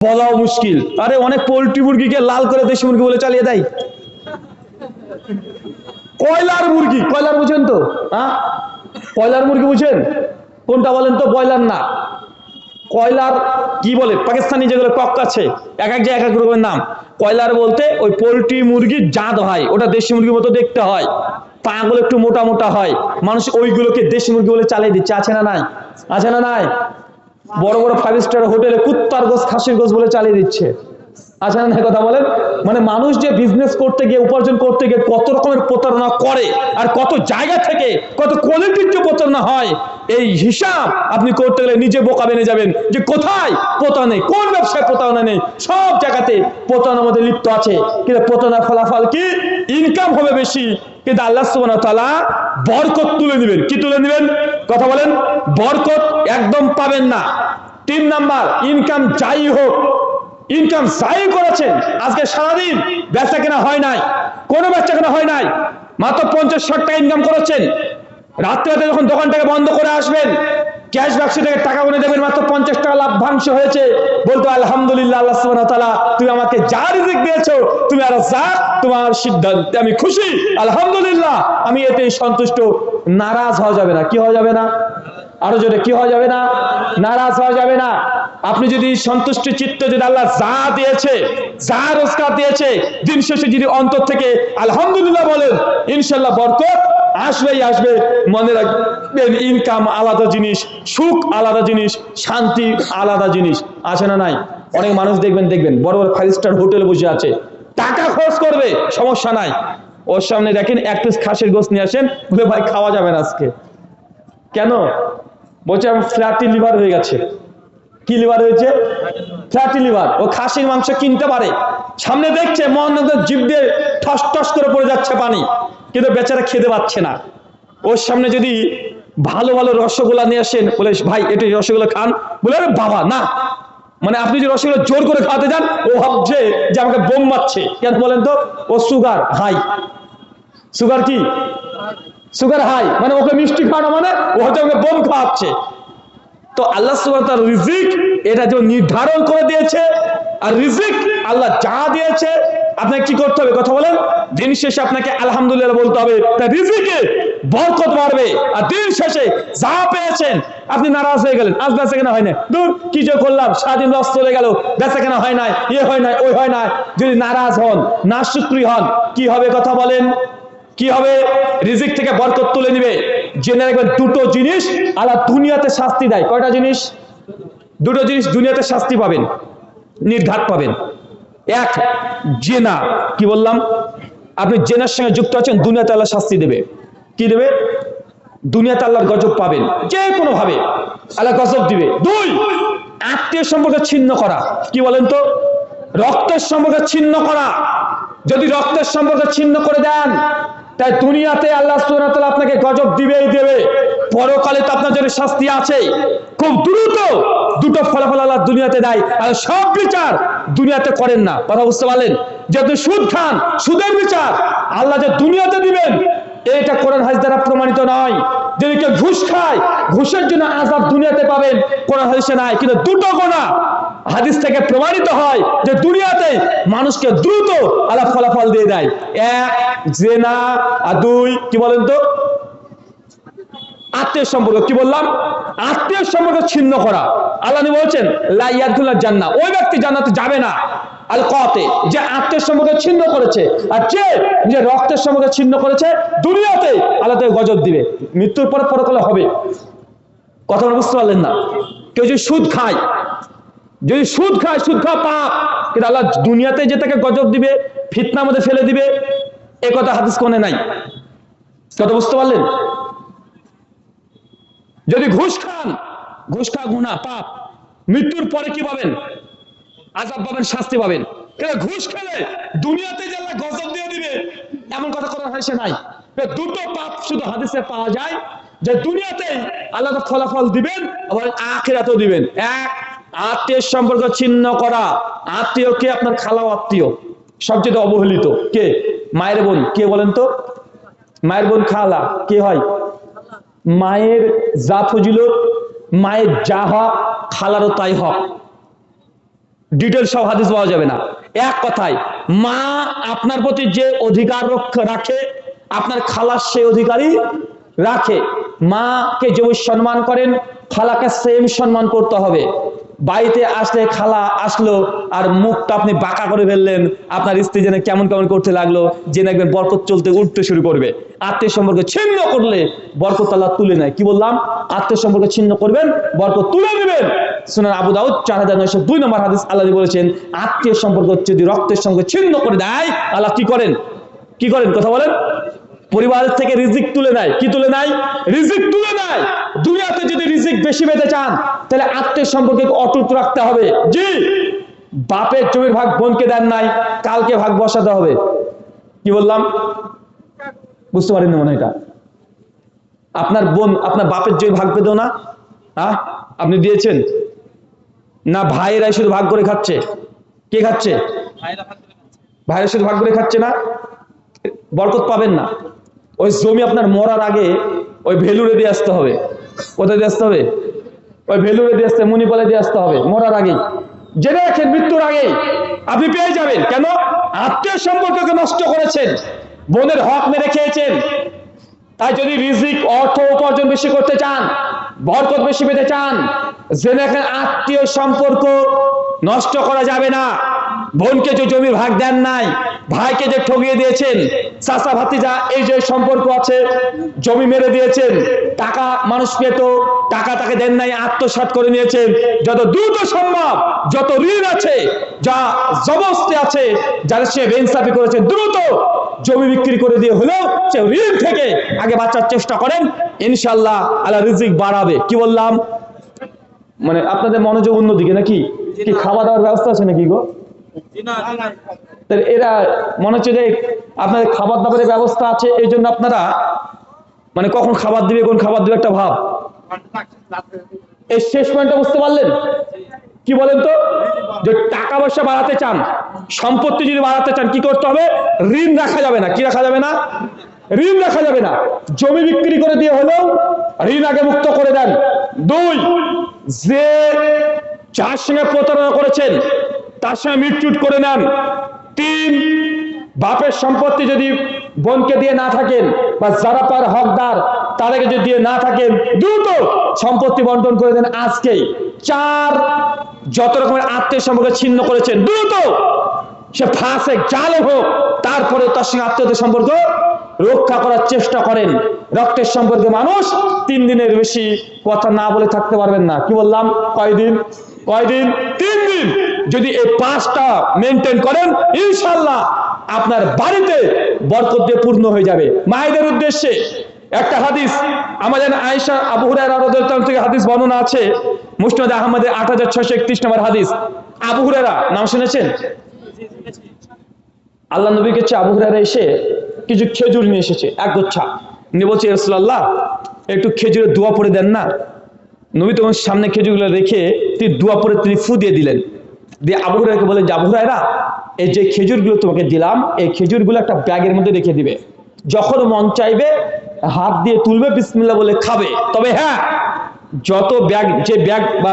বলাও মুশকিল। আরে অনেক পোল্ট্রি মুরগিকে লাল করে দেশি মুরগি বলে চালিয়ে দেয়। কয়লার মুরগি, কয়লার বুঝেন তো? হ্যাঁ, কয়লার মুরগি বুঝেন কোনটা বলেন তো? ব্রয়লার না, কয়লার কি বলে পাকিস্তানি যেগুলো কক আছে, এক এক জায়গায় এক এক রকমের নাম। কয়লার বলতে ওই পোল্ট্রি মুরগির জাত হয়, ওটা দেশি মুরগির মতো দেখতে হয়, পাগুলো একটু মোটা মোটা হয়। মানুষ ওইগুলোকে দেশি মুরগি বলে চালিয়ে দিচ্ছে। আছে না নাই? আছে না নাই? বড় বড় 5 স্টার হোটেলে কুত্তার গোস খাসির গোস বলে চালিয়ে দিচ্ছে। আছে না নাই? কথা বলেন। মানে মানুষ যে বিজনেস করতে গিয়ে, উপার্জন করতে গিয়ে কত রকমের প্রতারণা করে, আর কত জায়গা থেকে কত কোয়ালিটির যে প্রতারণা হয়, এই হিসাব আপনি করতে গেলে নিজে বোকা বেনে যাবেন যে কোথায় প্রতারণা নেই, কোন ব্যবসায় প্রতারণা নেই। সব জায়গাতে প্রতারণার মধ্যে লিপ্ত আছে। কিন্তু প্রতারণার ফলাফল কি? ইনকাম হবে বেশি, কিন্তু আল্লাহ সুবহানাহু ওয়া তাআলা বরকত তুলে নেবেন। কি তুলে নেবেন? কথা বলেন। বরকত একদম পাবেন না। 3 নাম্বার, ইনকাম যাই হোক, ইনকাম যাই করেছেন, আজকে সারাদিন বেচা কেনা হয় নাই, কোনো বেচা কেনা হয় নাই, মাত্র 50-60 টাকা ইনকাম করেছেন। রাত্রে যখন দোকানটাকে বন্ধ করে আসবেন, ক্যাশ বাক্সে থেকে টাকা গুনে দেবেন, মাত্র 50 টাকা লাভ্যাংশ হয়েছে। বলতো আলহামদুলিল্লাহ, আল্লাহ সুবহানাহু ওয়া তাআলা তুমি আমাকে যা রিজিক দিয়েছো, তুমি আর রাজ্জাক, তোমার সিদ্ধান্তে আমি খুশি, আলহামদুলিল্লাহ, আমি এতেই সন্তুষ্ট। নারাজ হওয়া যাবে না। কি হওয়া যাবে না? আরো জোরে, কি হওয়া যাবে না? নারাজ হওয়া যাবে না। আপনি যদি সন্তুষ্ট চিত্তে, যদি আল্লাহ যা দিয়েছে, যা রোজগার দিয়েছে, দিন শেষে যদি অন্তর থেকে আলহামদুলিল্লাহ বলেন, ইনশাআল্লাহ বরকত আসবেই আসবে। মনে রাখবেন, ইনকাম আলাদা জিনিস, সুখ আলাদা জিনিস, শান্তি আলাদা জিনিস। আছে না নাই? অনেক মানুষ দেখবেন বড় বড় 5 স্টার হোটেলে বসে আছে, টাকা খরচ করবে, সমস্যা নাই। ওর সামনে দেখেন 1 পিস খাসির গোশত নিয়ে আসেন, বলে ভাই খাওয়া যাবে না আজকে। কেন? বলছে আমার ফ্যাটি লিভার হয়ে গেছে। কি লিভার হয়েছে? Fatty liver. ও খাসির মাংস কিনতে পারে, সামনে দেখছে, মন জিভ দিয়ে ঠস ঠস করে পড়ে যাচ্ছে পানি, কিন্তু বেচারা খেতে পাচ্ছে না। ওর সামনে যদি ভালো ভালো রসগোল্লা নিয়ে আসেন, বলে ভাই একটু রসগোল্লা খান, বলে আরে বাবা না। মানে আপনি যদি রসগোল্লা জোর করে খাওয়াতে যান, ও ভাবছে যে আমাকে বোম মারছে। কেন বলেন তো? ও সুগার হাই। সুগার কি? সুগার হাই, মানে ওকে মিষ্টি খাওয়ানো মানে ও হয়তো ওকে বোম খাওয়াচ্ছে। তো আল্লাহ সুবহানাহু ওয়া তাআলা রিজিক এটা যে নির্ধারণ করে দিয়েছে, আর রিজিক আল্লাহ যা দিয়েছে আপনাকে কি করতে হবে? কথা বলেন। দিন শেষে আপনাকে আলহামদুলিল্লাহ বলতে হবে, তাই রিজিকে বরকত বাড়বে। আর দিন শেষে যা পেয়েছেন, আপনি নারাজ হয়ে গেলেন, আজ বেচা কেনা হয় না, দূর কি যে করলাম, সারাদিন লস চলে গেল, বেচা কেনা হয় নাই, এ হয় নাই, ওই হয় নাই। যদি নারাজ হন, নাশুকরি হন, কি হবে? কথা বলেন, কি হবে? রিজিক থেকে বরকত তুলে নিবে। জেনে রাখবেন, দুটো জিনিস আল্লাহ দুনিয়াতে শাস্তি দেয়। কয়টা জিনিস? দুটো জিনিস দুনিয়াতে শাস্তি পাবেন, নির্ঘাত পাবেন। এক, জেনা। কি বললাম? আপনি জেনার সঙ্গে যুক্ত আছেন, দুনিয়াতে আল্লাহ শাস্তি দেবে। কি দেবে? দুনিয়াতে আল্লাহর গজব পাবেন, যে কোনো ভাবে আল্লাহ গজব দিবে। 2, আত্মীয় সম্পর্ক ছিন্ন করা। কি বলেন তো? রক্তের সম্পর্ক ছিন্ন করা। যদি রক্তের সম্পর্ক ছিন্ন করে দেন, তাই দুনিয়াতে আল্লাহ সুবহানাহু ওয়া তাআলা আপনাকে গজব দিবেই দেবে, পরকালে তো আপনার জন্য শাস্তি আছে। খুব দ্রুত দুটো ফলাফল আল্লাহ দুনিয়াতে দেয়, আর সব বিচার দুনিয়াতে করেন না। কথা বুঝতে পারলেন? যে আপনি সুদ খান, সুদের বিচার আল্লাহ যে দুনিয়াতে দিবেন, এটা কোরআন হাদিস দ্বারা প্রমাণিত নয়। যদি কেউ ঘুষ খায়, ঘুষের জন্য আযাব দুনিয়াতে পাবেন, কোরআন হাদিসে নাই। কিন্তু দুটো গুনাহ হাদিস থেকে প্রমাণিত হয় যে দুনিয়াতে মানুষকে দ্রুত আল্লাহ ফলাফল দিয়ে দেয়। 1, জিনা, আর 2, কি বলেন তো? আত্মীয় সম্পর্ক। কি বললাম? আত্মীয় সম্পর্ক ছিন্ন করা। আল্লাহ নবী বলেছেন, লা ইয়াদখুলুল জান্নাহ, ওই ব্যক্তি জান্নাতে যাবে না। আল কাতে, যে আত্মীয় সম্পর্ক ছিন্ন করেছে, আর যে রক্তের সম্পর্ক ছিন্ন করেছে, দুনিয়াতে আল্লাহ তাকে গজব দিবে, মৃত্যুর পরে পরকালে হবে। কথা বুঝতে পারলেন না? কেউ যদি সুদ খায়, সুদ খাওয়া পাপ, কিন্তু আল্লাহ দুনিয়াতে যে তাকে গজব দিবে, ফিতনার মধ্যে ফেলে দিবে, এ কথা হাদিস কোনে নাই। কথা বুঝতে পারলেন? যদি ঘুষ খাওয়া গুনাহ, পাপ, মৃত্যুর পরে কি পাবেন? আযাব পাবেন, শাস্তি পাবেন। কিন্তু ঘুষ খেলে দুনিয়াতে যে আল্লাহ গজব দিয়ে দিবে, এমন কথা কোরআন হাদিসে নাই। দুটো পাপ শুধু হাদিসে পাওয়া যায়, যে দুনিয়াতে আল্লাহ তো ফলাফল দিবেন, আবার আখিরাতেও দিবেন। 1, আত্মীয় সম্পর্ক ছিন্ন করা। আত্মীয় কে? আপনার খালাও আত্মীয়, সবচেয়ে অবহেলিত। কে? মায়ের বোন। কে বলেন তো? মায়ের বোন খালা কে হয়? মায়ের যা ফজিলত, মায়ের যা হক, খালারও তাই হক। ডিটেল সব হাদিস পাওয়া যাবে না। এক কথায় মা আপনার প্রতি যে অধিকার রাখে, আপনার খালা সেই অধিকারই রাখে। মাকে যেমন সম্মান করেন, খালাকে সেম সম্মান করতে হবে। বাড়িতে আসলে খালা আসলো আর মুখটা আপনি বাঁকা করে ফেললেন, আপনার স্ত্রী যেন কেমন কেমন করতে লাগলো, যে দেখবেন বরকত চলতে উঠতে শুরু করবে। আত্মীয় সম্পর্ক ছিন্ন করলে বরকত আল্লাহ তুলে নেয়। কি বললাম? আত্মীয় সম্পর্ক ছিন্ন করবেন, বরকত তুলে নেবেন। সুনান আবু দাউদ 4902 নম্বর হাদিস, আল্লাহ বলেছেন আত্মীয় সম্পর্ক যদি রক্তের সঙ্গে ছিন্ন করে দেয়, আল্লাহ কি করেন? কি করেন? কথা বলেন। পরিবার থেকে রিজিক তুলে নেয়। কি তুলে নেয়? রিজিক তুলে নেয়। দুনিয়াতে যদি রিজিক বেশি পেতে চান, তাহলে আত্মীয় সম্পর্কে অটুট রাখতে হবে। জি, বাপের জমির ভাগ বোনকে দেন নাই, কালকে ভাগ বসাতে হবে। কি বললাম? বুঝতে পারেন না মনে হয় এটা? আপনার বোন আপনার বাপের জমি ভাগ পেত না, হ্যাঁ? আপনি দিয়েছেন না? ভাইয়েরাই শুধু ভাগ করে খাচ্ছে। কে খাচ্ছে? ভাইয়েরা শুধু ভাগ করে খাচ্ছে না, বরকত পাবেন না। ওই জমি আপনার মরার আগে ওই ভেলুরে দিয়ে আসতে হবে। কোথায় দিয়ে আসতে হবে? ওই ভেলুরে দিয়ে আসতে, মণিপালে দিয়ে আসতে হবে মরার আগেই। জেনে রাখেন, মৃত্যুর আগেই আপনি পেয়ে যাবেন। কেন? আত্মীয় সম্পর্ককে নষ্ট করেছেন, বোনের হক মেরে খেয়েছেন। তাই যদি রিজিক অর্থ উপার্জন বেশি করতে চান, বরকত বেশি পেতে চান, জেনে রাখেন আত্মীয় সম্পর্ক নষ্ট করা যাবে না। বোনকে যে জমির ভাগ দেন নাই, ভাইকে যে ঠকিয়ে দিয়েছেন, চাচা ভাতিজা এই যে সম্পর্ক আছে, জমি মেরে দিয়েছেন, টাকা মানুষ পেত, টাকা তাকে দেন নাই, আত্মসাৎ করে নিয়েছেন। যত দ্রুত সম্ভব যত ঋণ আছে, যা জবস্তি আছে, যারা সে বেইনসাফি করেছে, দ্রুত জমি বিক্রি করে দিয়ে হলেও সে ঋণ থেকে আগে বাঁচার চেষ্টা করেন। ইনশাআল্লাহ আল্লাহ রিজিক বাড়াবে। কি বললাম? মানে আপনাদের মনোযোগ অন্যদিকে নাকি? কি খাওয়া দাওয়ার ব্যবস্থা আছে নাকি গো? এরা মনে হচ্ছে যে আপনাদের খাবার দাবারের ব্যবস্থা আছে, এই জন্য আপনারা মানে কখন খাবার দিবে কোন খাবার দিবে একটা ভাব। এই শেষ পয়েন্টটা বুঝতে পারলেন? কি বলেন তো? যে টাকা পয়সা বাড়াতে চান, সম্পত্তি যদি বাড়াতে চান, কি করতে হবে? ঋণ রাখা যাবে না। কি রাখা যাবে না? ঋণ রাখা যাবে না। জমি বিক্রি করে দিয়ে হলেও ঋণ আগে মুক্ত করে দেন। 2, যে যার সঙ্গে প্রতারণা করেছেন তার সঙ্গে মিটচুট করে নেন। 3, বাপের সম্পত্তি যদি বোনকে দিয়ে না থাকেন বা যারা তার হকদার তাদেরকে যদি দিয়ে না থাকেন, দ্রুত সম্পত্তি বন্টন করে দেন আজকেই। 4, যত রকমের আত্মীয় সম্পর্ক ছিন্ন করেছেন, দ্রুত সে ফাঁসে জালে হোক, তারপরে তার সঙ্গে আত্মীয়তার সম্পর্ক রক্ষা করার চেষ্টা করেন। রক্তের সম্পর্কে মানুষ 3 দিনের বেশি কথা না বলে থাকতে পারবেন না। কি বললাম? কয়দিন? 3 দিন। যদি এই 5টা মেনটেন করেন, ইনশাআল্লাহ আপনার বাড়িতে বরকত দিয়ে পূর্ণ হয়ে যাবে। মায়েদের উদ্দেশ্যে একটা হাদিস, আমাদের আয়েশা আবু হুরায়রা রাদিয়াল্লাহু আনহু থেকে হাদিস বর্ণনা আছে, মুসনাদ আহমদে 8631 নম্বর হাদিস। আবু হুরায়রা নাম শুনেছেন? আল্লাহ নবীর কাছে আবু হুরায়রা এসে কিছু খেজুর নিয়ে এসেছে, এক গোছা নিয়ে বলছে, রাসূলুল্লাহ একটু খেজুরের দোয়া পড়ে দেন না। নবী তখন সামনে খেজুরগুলো রেখে তিনি দোয়া পড়ে তিনি ফু দিয়ে দিলেন। দিয়ে আবু হুরায়রাকে বলেন যে, আবু হুরায়রা এই যে খেজুরগুলো তোমাকে দিলাম, এই খেজুরগুলো একটা ব্যাগের মধ্যে রেখে দিবে, যখন মন চাইবে হাত দিয়ে তুলবে, বিসমিল্লাহ বলে খাবে। তবে হ্যাঁ, যত ব্যাগ যে ব্যাগ বা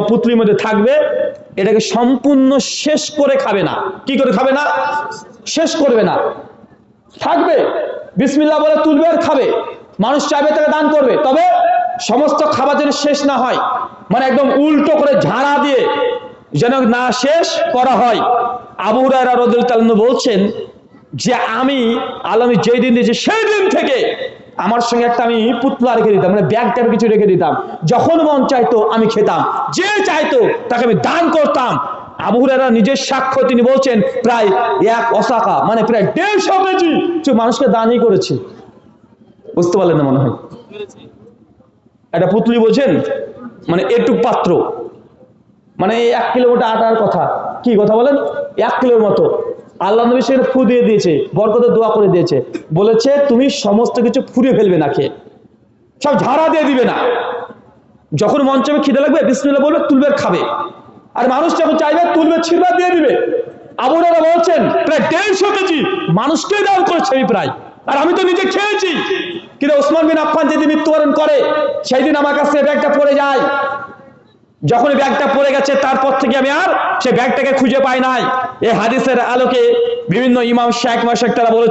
পুত্রির মধ্যে থাকবে, এটাকে সম্পূর্ণ শেষ করে খাবে না। কি করে খাবে না? শেষ করবে না, থাকবে, বিসমিল্লাহ বলে তুলবে আর খাবে। মানুষ চাইবে তাকে দান করবে, তবে সমস্ত খাবার যেন শেষ না হয়, মানে একদম উল্টো করে ঝাড়া দিয়ে যেন না শেষ করা হয়। আবু হুরায়রা রাদিয়াল্লাহু আনহু বলছেন যে আমি আলমী যেই দিন দিয়েছি সেই দিন থেকে আমার সঙ্গে একটা আমি পুতলা রেখে দিতাম, মানে ব্যাগ ট্যাগ কিছু রেখে দিতাম, যখন মন চাইতো আমি খেতাম, যে চাইতো তাকে আমি দান করতাম। আবু হুরায়রা নিজের সাক্ষ্য, তিনি বলছেন প্রায় 1 ওসাকা মানে প্রায় 150 কেজি মানুষকে দানই করেছে। বুঝতে পারলেন না মনে হয়? একটা পুতলি বোঝেন, মানে একটু পাত্র, মানে 1 কিলো মোটা আটার কথা। কি কথা বলেন? 1 কিলোর মতো। আল্লাহ নবী সেখানে ফু দিয়ে দিয়েছে, বরকতের দোয়া করে দিয়েছে, বলেছে তুমি সমস্ত কিছু ফুরিয়ে ফেলবে না, খেয়ে সব ঝাড়া দিয়ে দিবে না। যখন মন চাইবে খিদে লাগবে, বিসমিল্লাহ বলবে, তুলবে খাবে। আর মানুষ যখন চাইবে তুলবে, ছিড়বা দিয়ে দিবে। আবু হুরায়রা বলছেন প্রায় 150 কেজি মানুষকে দান করেছে আমি প্রায়, আর আমি তো নিজে খেয়েছি। কিন্তু ওসমান বিন আফফান যেদিন মৃত্যুবরণ করে, সেই দিন আমার কাছে ব্যাগটা পড়ে যায়। যখন ব্যাগটা পড়ে গেছে তারপর থেকে আমি আর সে ব্যাগটাকে খুঁজে পাই নাই। এই হাদিসের আলোকে বিভিন্ন ইমাম শেখ মাশেক তারা বলেছে